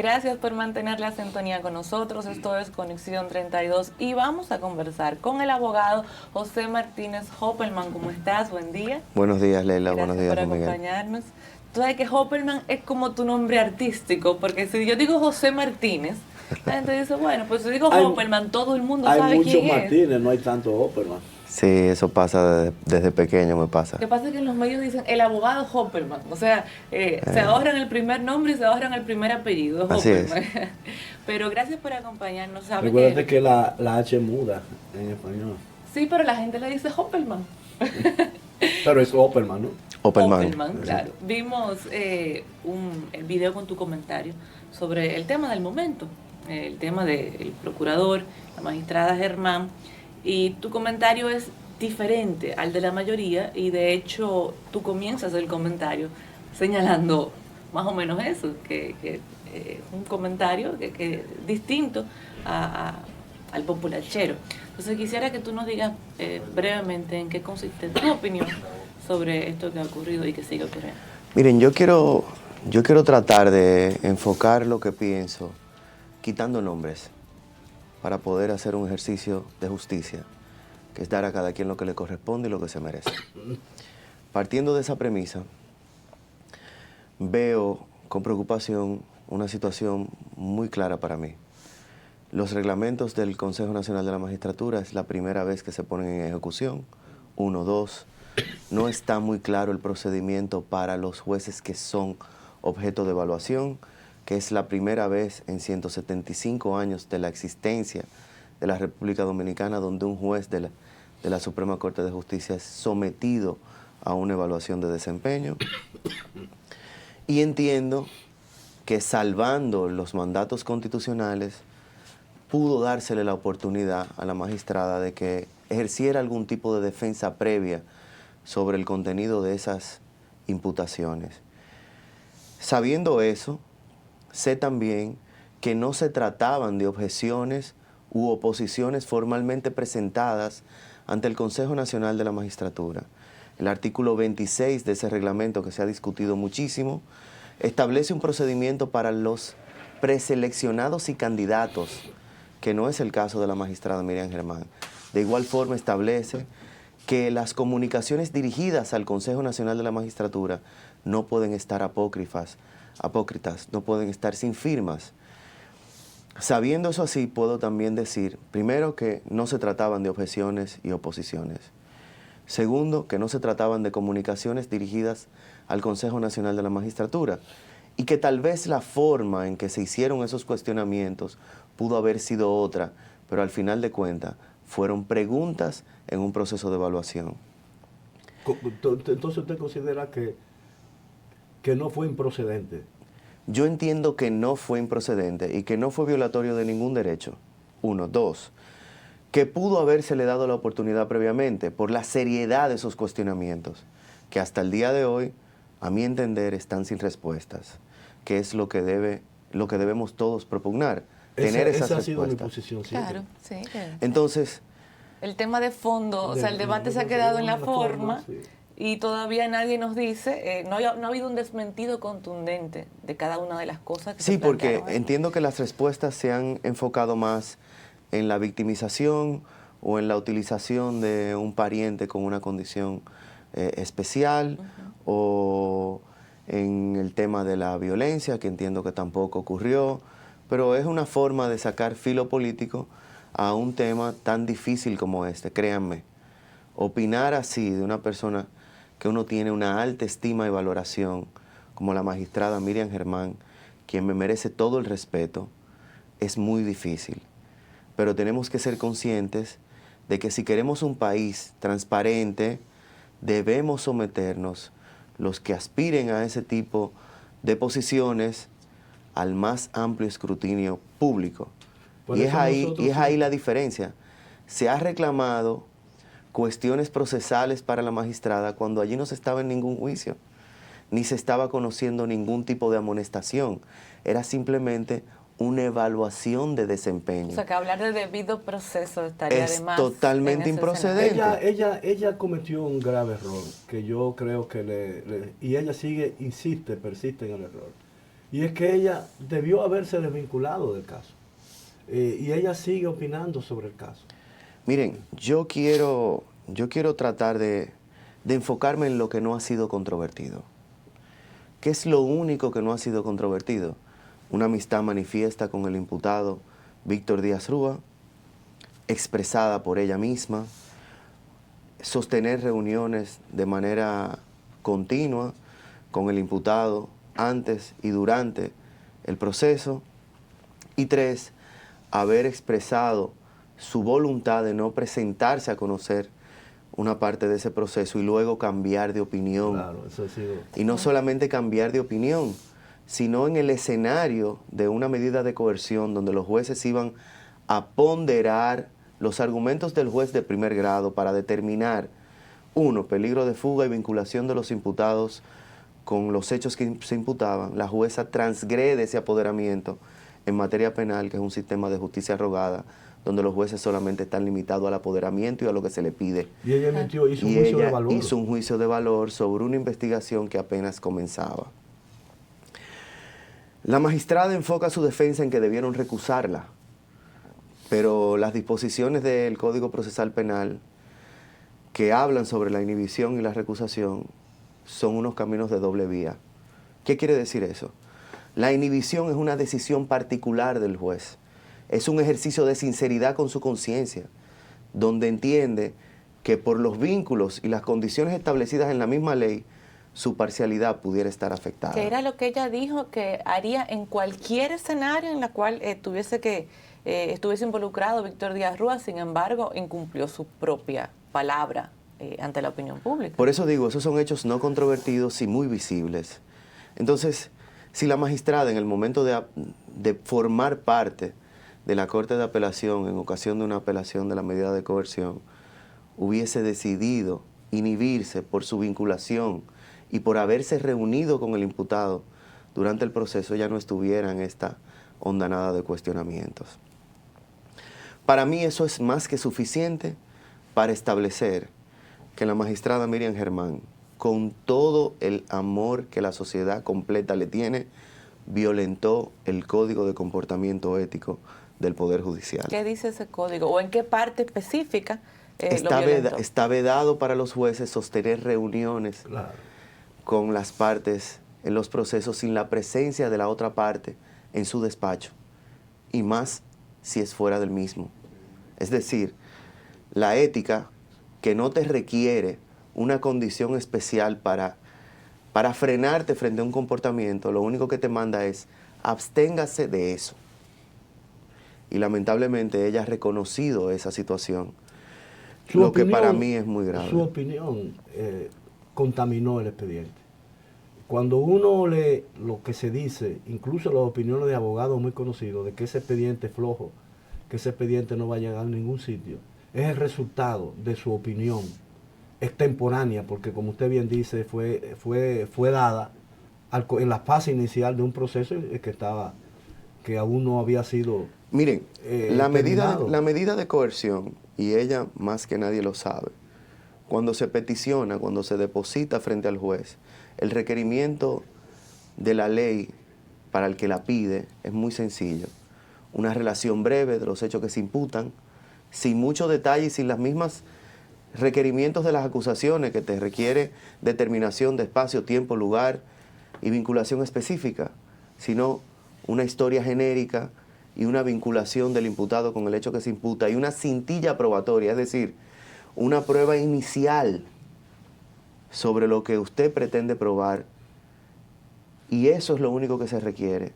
Gracias por mantener la sintonía con nosotros. Esto es Conexión 32 y vamos a conversar con el abogado José Martínez Hoppelman. ¿Cómo estás? Buen día. Buenos días, Leila. Gracias Buenos días, por Juan Miguel. acompañarnos. Tú sabes que Hoppelman es como tu nombre artístico, porque si yo digo José Martínez, la gente dice, bueno, pues si digo Hoppelman, todo el mundo sabe quién es. Hay muchos Martínez, no hay tanto Hoppelman. Sí, eso pasa desde pequeño, me pasa. Lo que pasa es que en los medios dicen el abogado Hoppelman, o sea, se ahorran el primer nombre y se ahorran el primer apellido, Hoppelman. Pero gracias por acompañarnos. Recuérdate que la H muda en español. Sí, pero la gente le dice Hoppelman. Pero es Hoppelman, ¿no? Hoppelman, claro. Vimos el video con tu comentario sobre el tema del momento, el tema del procurador, la magistrada Germán, y tu comentario es diferente al de la mayoría y de hecho tú comienzas el comentario señalando más o menos eso, que un comentario que distinto al populachero. Entonces quisiera que tú nos digas brevemente en qué consiste tu opinión sobre esto que ha ocurrido y que sigue ocurriendo. Miren, yo quiero tratar de enfocar lo que pienso quitando nombres para poder hacer un ejercicio de justicia, que es dar a cada quien lo que le corresponde y lo que se merece. Partiendo de esa premisa, veo con preocupación una situación muy clara para mí. Los reglamentos del Consejo Nacional de la Magistratura es la primera vez que se ponen en ejecución. 1, 2. No está muy claro el procedimiento para los jueces que son objeto de evaluación, que es la primera vez en 175 años de la existencia de la República Dominicana donde un juez de la Suprema Corte de Justicia es sometido a una evaluación de desempeño. Y entiendo que salvando los mandatos constitucionales, pudo dársele la oportunidad a la magistrada de que ejerciera algún tipo de defensa previa sobre el contenido de esas imputaciones. Sabiendo eso, sé también que no se trataban de objeciones u oposiciones formalmente presentadas ante el Consejo Nacional de la Magistratura. El artículo 26 de ese reglamento, que se ha discutido muchísimo, establece un procedimiento para los preseleccionados y candidatos, que no es el caso de la magistrada Miriam Germán. De igual forma establece que las comunicaciones dirigidas al Consejo Nacional de la Magistratura no pueden estar apócritas, no pueden estar sin firmas. Sabiendo eso así, puedo también decir, primero, que no se trataban de objeciones y oposiciones. Segundo, que no se trataban de comunicaciones dirigidas al Consejo Nacional de la Magistratura y que tal vez la forma en que se hicieron esos cuestionamientos pudo haber sido otra, pero al final de cuentas fueron preguntas en un proceso de evaluación. Entonces usted considera que no fue improcedente. Yo entiendo que no fue improcedente y que no fue violatorio de ningún derecho. 1, 2, que pudo habérsele dado la oportunidad previamente por la seriedad de esos cuestionamientos, que hasta el día de hoy, a mi entender, están sin respuestas, que es lo que debemos todos propugnar, tener esas respuestas. Esa ha sido mi posición siempre. Claro, sí. Entonces, el tema de fondo, o sea, el debate se ha quedado en la forma. Sí. Y todavía nadie nos dice, no ha habido un desmentido contundente de cada una de las cosas que se plantearon. Sí, porque entiendo que las respuestas se han enfocado más en la victimización o en la utilización de un pariente con una condición especial, o en el tema de la violencia, que entiendo que tampoco ocurrió, pero es una forma de sacar filo político a un tema tan difícil como este, créanme. Opinar así de una persona que uno tiene una alta estima y valoración, como la magistrada Miriam Germán, quien me merece todo el respeto, es muy difícil. Pero tenemos que ser conscientes de que si queremos un país transparente, debemos someternos, los que aspiren a ese tipo de posiciones, al más amplio escrutinio público. Y es ahí la diferencia. Se ha reclamado cuestiones procesales para la magistrada cuando allí no se estaba en ningún juicio, ni se estaba conociendo ningún tipo de amonestación. Era simplemente una evaluación de desempeño. O sea, que hablar de debido proceso estaría es además totalmente improcedente. Ella cometió un grave error que yo creo que y ella persiste en el error. Y es que ella debió haberse desvinculado del caso. Y ella sigue opinando sobre el caso. Miren, yo quiero tratar de enfocarme en lo que no ha sido controvertido. ¿Qué es lo único que no ha sido controvertido? Una amistad manifiesta con el imputado Víctor Díaz Rúa, expresada por ella misma, sostener reuniones de manera continua con el imputado antes y durante el proceso. Y 3, haber expresado su voluntad de no presentarse a conocer una parte de ese proceso y luego cambiar de opinión. Claro, eso ha sido... Y no solamente cambiar de opinión, sino en el escenario de una medida de coerción donde los jueces iban a ponderar los argumentos del juez de primer grado para determinar, 1, peligro de fuga y vinculación de los imputados con los hechos que se imputaban. La jueza transgrede ese apoderamiento en materia penal, que es un sistema de justicia rogada, donde los jueces solamente están limitados al apoderamiento y a lo que se le pide. Y ella hizo un juicio de valor. Hizo un juicio de valor sobre una investigación que apenas comenzaba. La magistrada enfoca su defensa en que debieron recusarla, pero las disposiciones del Código Procesal Penal que hablan sobre la inhibición y la recusación son unos caminos de doble vía. ¿Qué quiere decir eso? La inhibición es una decisión particular del juez. Es un ejercicio de sinceridad con su conciencia, donde entiende que por los vínculos y las condiciones establecidas en la misma ley, su parcialidad pudiera estar afectada. Que era lo que ella dijo que haría en cualquier escenario en la cual estuviese involucrado Víctor Díaz Rúa, sin embargo, incumplió su propia palabra ante la opinión pública. Por eso digo, esos son hechos no controvertidos y muy visibles. Entonces, si la magistrada en el momento de formar parte de la Corte de Apelación en ocasión de una apelación de la medida de coerción hubiese decidido inhibirse por su vinculación y por haberse reunido con el imputado durante el proceso, ya no estuviera en esta hondanada de cuestionamientos. Para mí eso es más que suficiente para establecer que la magistrada Miriam Germán, con todo el amor que la sociedad completa le tiene, violentó el Código de Comportamiento Ético del Poder Judicial. ¿Qué dice ese código? ¿O en qué parte específica está vedado para los jueces sostener reuniones con las partes en los procesos sin la presencia de la otra parte en su despacho, y más si es fuera del mismo. Es decir, la ética, que no te requiere una condición especial para frenarte frente a un comportamiento, lo único que te manda es absténgase de eso. Y lamentablemente ella ha reconocido esa situación, lo que para mí es muy grave. Su opinión contaminó el expediente. Cuando uno lee lo que se dice, incluso las opiniones de abogados muy conocidos, de que ese expediente es flojo, que ese expediente no va a llegar a ningún sitio, es el resultado de su opinión extemporánea, porque como usted bien dice, fue dada en la fase inicial de un proceso que aún no había sido... Miren, la medida de coerción, y ella más que nadie lo sabe, cuando se peticiona, cuando se deposita frente al juez, el requerimiento de la ley para el que la pide es muy sencillo. Una relación breve de los hechos que se imputan, sin mucho detalle y sin las mismas requerimientos de las acusaciones que te requiere determinación de espacio, tiempo, lugar y vinculación específica, sino una historia genérica y una vinculación del imputado con el hecho que se imputa y una cintilla probatoria, es decir, una prueba inicial sobre lo que usted pretende probar, y eso es lo único que se requiere.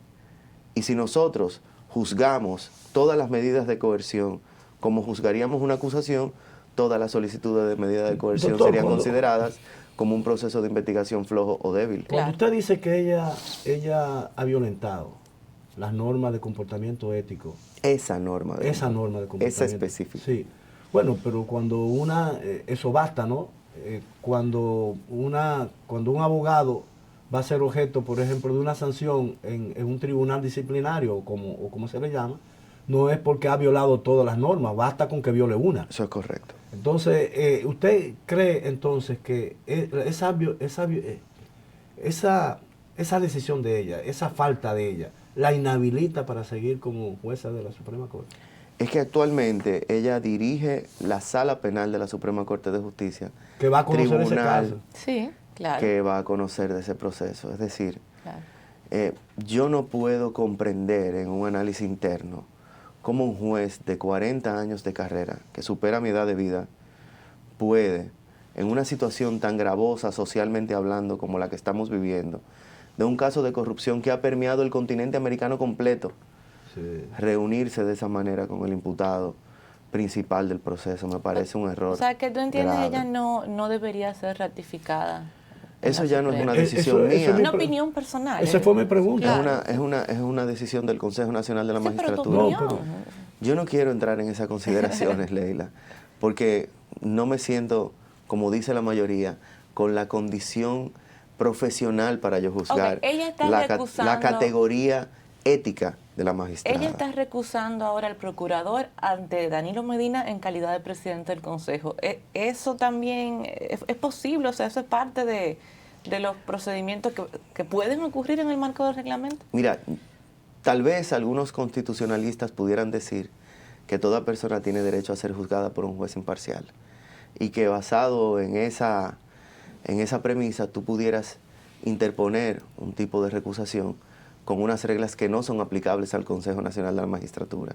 Y si nosotros juzgamos todas las medidas de coerción como juzgaríamos una acusación, todas las solicitudes de medida de coerción serían consideradas como un proceso de investigación flojo o débil. Cuando usted dice que ella ha violentado las normas de comportamiento ético. Esa norma de comportamiento. Esa específica. Sí. Bueno, pero cuando eso basta, ¿no? Cuando un abogado va a ser objeto, por ejemplo, de una sanción en un tribunal disciplinario, o como se le llama, no es porque ha violado todas las normas, basta con que viole una. Eso es correcto. Entonces, ¿usted cree entonces que esa esa decisión de ella, esa falta de ella, la inhabilita para seguir como jueza de la Suprema Corte? Es que actualmente ella dirige la Sala Penal de la Suprema Corte de Justicia, Que va a conocer ese tribunal caso. Sí, claro. que va a conocer de ese proceso. Es decir, Claro. yo no puedo comprender en un análisis interno cómo un juez de 40 años de carrera, que supera mi edad de vida, puede, en una situación tan gravosa socialmente hablando como la que estamos viviendo, de un caso de corrupción que ha permeado el continente americano completo, Sí. reunirse de esa manera con el imputado principal del proceso, me parece un error. O sea, que tú entiendes, grave. ella no debería ser ratificada. en Eso la ya no es Suprema. una decisión Eso mía. es Una opinión personal. Esa fue mi pregunta. Claro. Es una decisión del Consejo Nacional de la Sí, pero tu Magistratura. No, opinión. Yo no quiero entrar en esas consideraciones, Leila, porque no me siento, como dice la mayoría, con la condición profesional para yo juzgar Ok, ella está la recusando- categoría ética de la magistrada. Ella está recusando ahora al procurador ante Danilo Medina en calidad de presidente del Consejo. Eso también es posible, o sea, eso es parte de los procedimientos que pueden ocurrir en el marco del reglamento. Mira, tal vez algunos constitucionalistas pudieran decir que toda persona tiene derecho a ser juzgada por un juez imparcial y que basado en esa premisa tú pudieras interponer un tipo de recusación con unas reglas que no son aplicables al Consejo Nacional de la Magistratura.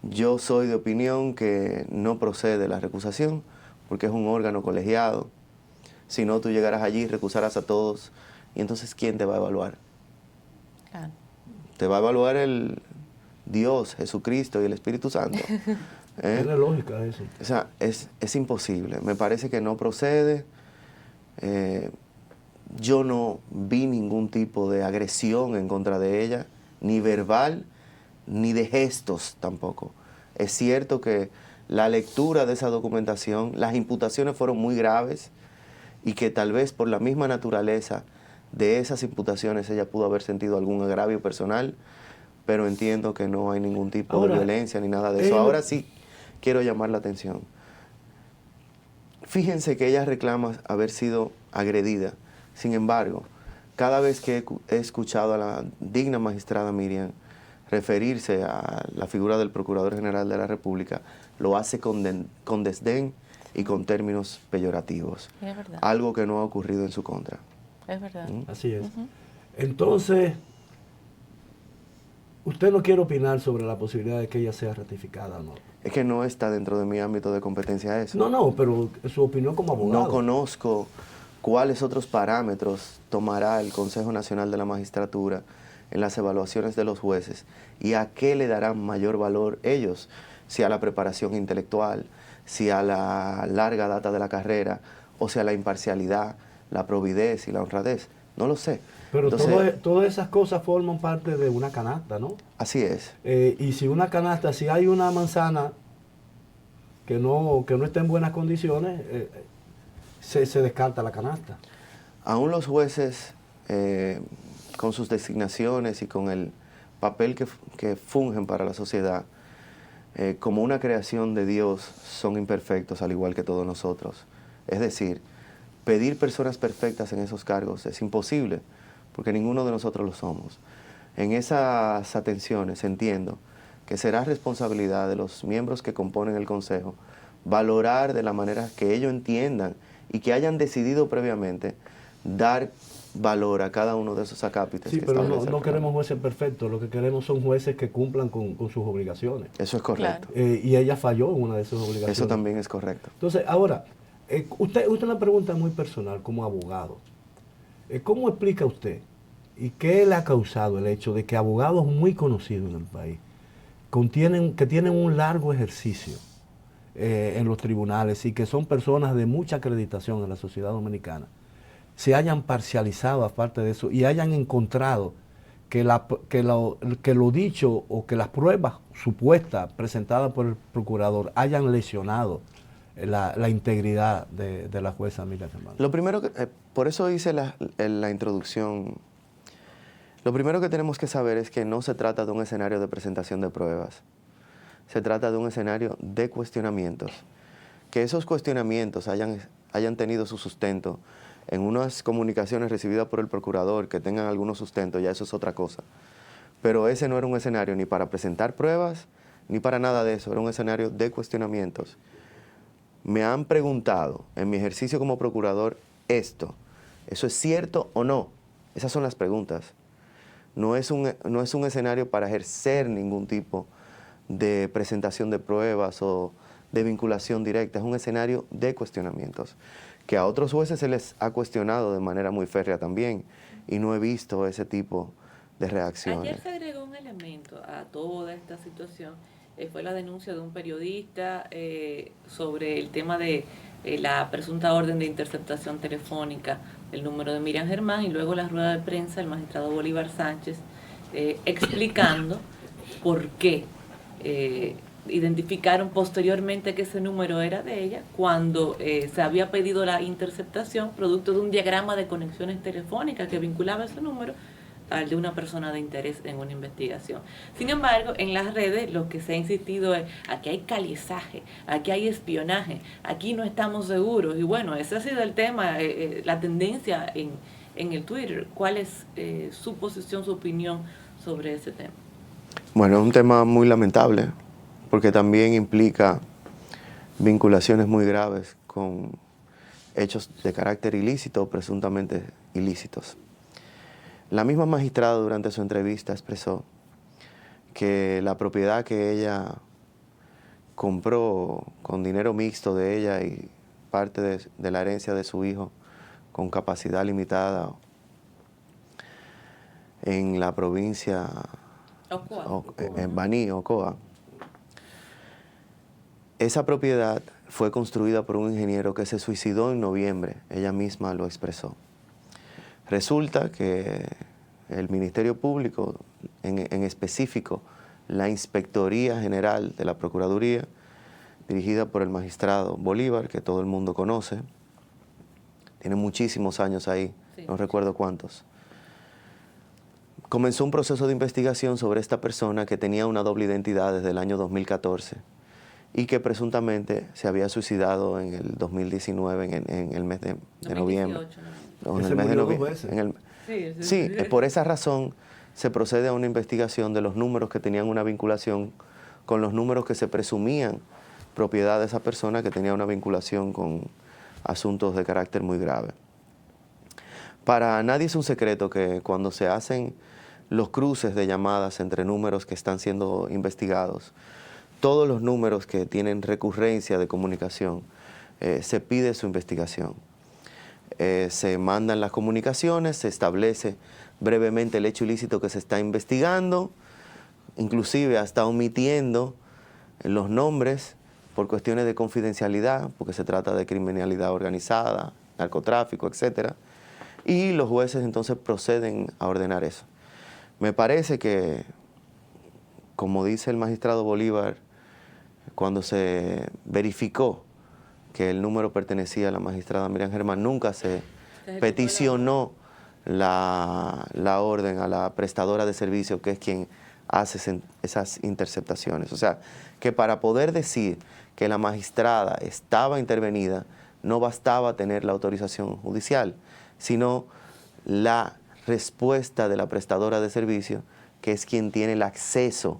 Yo soy de opinión que no procede la recusación porque es un órgano colegiado. Si no, tú llegarás allí, recusarás a todos y entonces ¿quién te va a evaluar? Claro. Te va a evaluar el Dios, Jesucristo y el Espíritu Santo. Tiene lógica eso. O sea, es imposible. Me parece que no procede. Yo no vi ningún tipo de agresión en contra de ella, ni verbal, ni de gestos tampoco. Es cierto que la lectura de esa documentación, las imputaciones fueron muy graves y que tal vez por la misma naturaleza de esas imputaciones ella pudo haber sentido algún agravio personal, pero entiendo que no hay ningún tipo de violencia ni nada de eso. Ahora sí quiero llamar la atención. Fíjense que ella reclama haber sido agredida. Sin embargo, cada vez que he escuchado a la digna magistrada Miriam referirse a la figura del Procurador General de la República, lo hace con desdén y con términos peyorativos. Es verdad. Algo que no ha ocurrido en su contra. Es verdad. Así es. Entonces, usted no quiere opinar sobre la posibilidad de que ella sea ratificada, ¿no? Es que no está dentro de mi ámbito de competencia eso. No, pero su opinión como abogado. No conozco cuáles otros parámetros tomará el Consejo Nacional de la Magistratura en las evaluaciones de los jueces y a qué le darán mayor valor ellos, si a la preparación intelectual, si a la larga data de la carrera o si a la imparcialidad, la probidez y la honradez. No lo sé. Pero Entonces, todas esas cosas forman parte de una canasta, ¿no? así es. Y si una canasta, si hay una manzana que no está en buenas condiciones, se descarta la canasta. Aún los jueces, con sus designaciones y con el papel que fungen para la sociedad, como una creación de Dios, son imperfectos al igual que todos nosotros. Es decir, pedir personas perfectas en esos cargos es imposible, porque ninguno de nosotros lo somos. En esas atenciones entiendo que será responsabilidad de los miembros que componen el Consejo valorar de la manera que ellos entiendan y que hayan decidido previamente dar valor a cada uno de esos acápites. Sí, que pero establece el no queremos reglamento. jueces perfectos, lo que queremos son jueces que cumplan con sus obligaciones. Eso es correcto. Claro. Y ella falló en una de sus obligaciones. Eso también es correcto. Entonces, ahora, usted una pregunta muy personal como abogado. ¿Cómo explica usted y qué le ha causado el hecho de que abogados muy conocidos en el país, que tienen un largo ejercicio en los tribunales y que son personas de mucha acreditación en la sociedad dominicana, se hayan parcializado aparte de eso y hayan encontrado que lo dicho o que las pruebas supuestas presentadas por el procurador hayan lesionado la integridad de la jueza Miriam Germán? Lo primero que, por eso hice la introducción. Lo primero que tenemos que saber es que no se trata de un escenario de presentación de pruebas. Se trata de un escenario de cuestionamientos. Que esos cuestionamientos hayan tenido su sustento en unas comunicaciones recibidas por el procurador que tengan algunos sustentos, ya eso es otra cosa. Pero ese no era un escenario ni para presentar pruebas, ni para nada de eso, era un escenario de cuestionamientos. Me han preguntado en mi ejercicio como procurador ¿eso es cierto o no? Esas son las preguntas. No es un escenario para ejercer ningún tipo de presentación de pruebas o de vinculación directa, es un escenario de cuestionamientos, que a otros jueces se les ha cuestionado de manera muy férrea también, y no he visto ese tipo de reacciones. Ayer se agregó un elemento a toda esta situación, fue la denuncia de un periodista sobre el tema de la presunta orden de interceptación telefónica del número de Miriam Germán, y luego la rueda de prensa del magistrado Bolívar Sánchez explicando por qué identificaron posteriormente que ese número era de ella cuando se había pedido la interceptación producto de un diagrama de conexiones telefónicas que vinculaba ese número al de una persona de interés en una investigación. Sin embargo, en las redes lo que se ha insistido es: aquí hay calizaje, aquí hay espionaje, aquí no estamos seguros. Y bueno, ese ha sido el tema, la tendencia en el Twitter. ¿Cuál es su posición, su opinión sobre ese tema? Bueno, es un tema muy lamentable, porque también implica vinculaciones muy graves con hechos de carácter ilícito o presuntamente ilícitos. La misma magistrada durante su entrevista expresó que la propiedad que ella compró con dinero mixto de ella y parte de la herencia de su hijo con capacidad limitada en la provincia en Baní, Ocoa, esa propiedad fue construida por un ingeniero que se suicidó en noviembre, ella misma lo expresó. Resulta que el Ministerio Público, en específico la Inspectoría General de la Procuraduría, dirigida por el magistrado Bolívar, que todo el mundo conoce, tiene muchísimos años ahí, sí, no recuerdo cuántos, comenzó un proceso de investigación sobre esta persona que tenía una doble identidad desde el año 2014 y que presuntamente se había suicidado en el 2019, en el mes de noviembre. En el mes de noviembre. Sí, por esa razón se procede a una investigación de los números que tenían una vinculación con los números que se presumían propiedad de esa persona que tenía una vinculación con asuntos de carácter muy grave. Para nadie es un secreto que cuando se hacen los cruces de llamadas entre números que están siendo investigados, todos los números que tienen recurrencia de comunicación, se pide su investigación. Se mandan las comunicaciones, se establece brevemente el hecho ilícito que se está investigando, inclusive hasta omitiendo los nombres por cuestiones de confidencialidad, porque se trata de criminalidad organizada, narcotráfico, etc. Y los jueces entonces proceden a ordenar eso. Me parece que, como dice el magistrado Bolívar, cuando se verificó que el número pertenecía a la magistrada Miriam Germán, nunca se peticionó la orden a la prestadora de servicio, que es quien hace esas interceptaciones. O sea, que para poder decir que la magistrada estaba intervenida, no bastaba tener la autorización judicial, sino la respuesta de la prestadora de servicio, que es quien tiene el acceso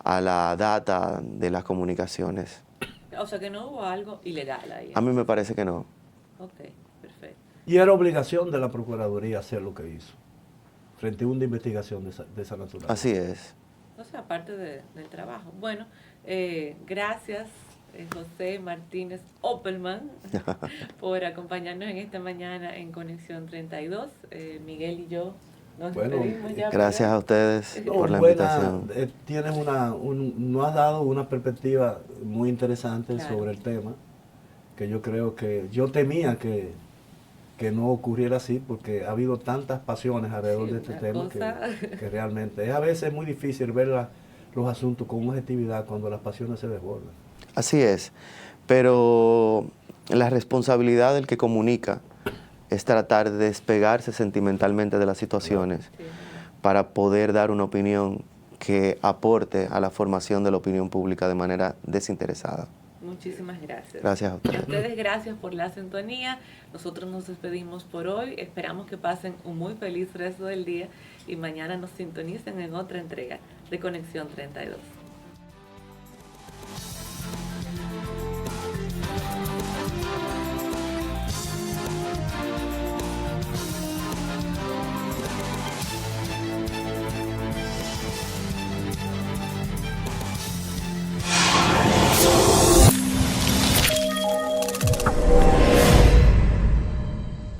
a la data de las comunicaciones. O sea, que no hubo algo ilegal ahí. A mí me parece que no. Ok, perfecto. Y era obligación de la Procuraduría hacer lo que hizo, frente a una investigación de esa naturaleza. Así es. O sea, aparte del trabajo. Bueno, gracias José Martínez Opelman por acompañarnos en esta mañana en Conexión 32. Miguel y yo nos despedimos ya. Gracias a ustedes por la invitación. Tienes nos has dado una perspectiva muy interesante sobre el tema, que yo creo que yo temía que no ocurriera así, porque ha habido tantas pasiones alrededor de este tema que realmente es a veces muy difícil ver los asuntos con objetividad cuando las pasiones se desbordan. Así es, pero la responsabilidad del que comunica es tratar de despegarse sentimentalmente de las situaciones para poder dar una opinión que aporte a la formación de la opinión pública de manera desinteresada. Muchas Muchísimas gracias. Gracias a A ustedes. ustedes gracias por la sintonía. Nosotros nos despedimos por hoy. Esperamos que pasen un muy feliz resto del día y mañana nos sintonicen en otra entrega de Conexión 32.